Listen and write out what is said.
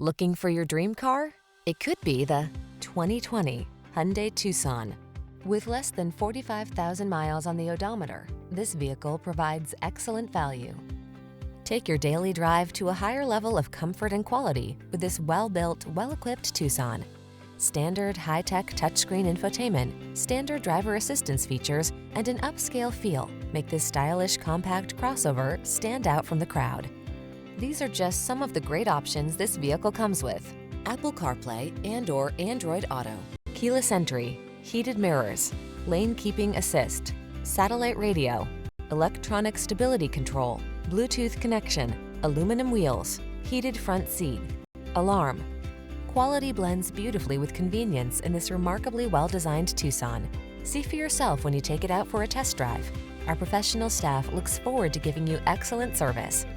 Looking for your dream car? It could be the 2020 Hyundai Tucson. With less than 45,000 miles on the odometer, this vehicle provides excellent value. Take your daily drive to a higher level of comfort and quality with this well-built, well-equipped Tucson. Standard high-tech touchscreen infotainment, standard driver assistance features, and an upscale feel make this stylish compact crossover stand out from the crowd. These are just some of the great options this vehicle comes with: Apple CarPlay and/or Android Auto, keyless entry, heated mirrors, lane keeping assist, satellite radio, electronic stability control, Bluetooth connection, aluminum wheels, heated front seat, alarm. Quality blends beautifully with convenience in this remarkably well-designed Tucson. See for yourself when you take it out for a test drive. Our professional staff looks forward to giving you excellent service.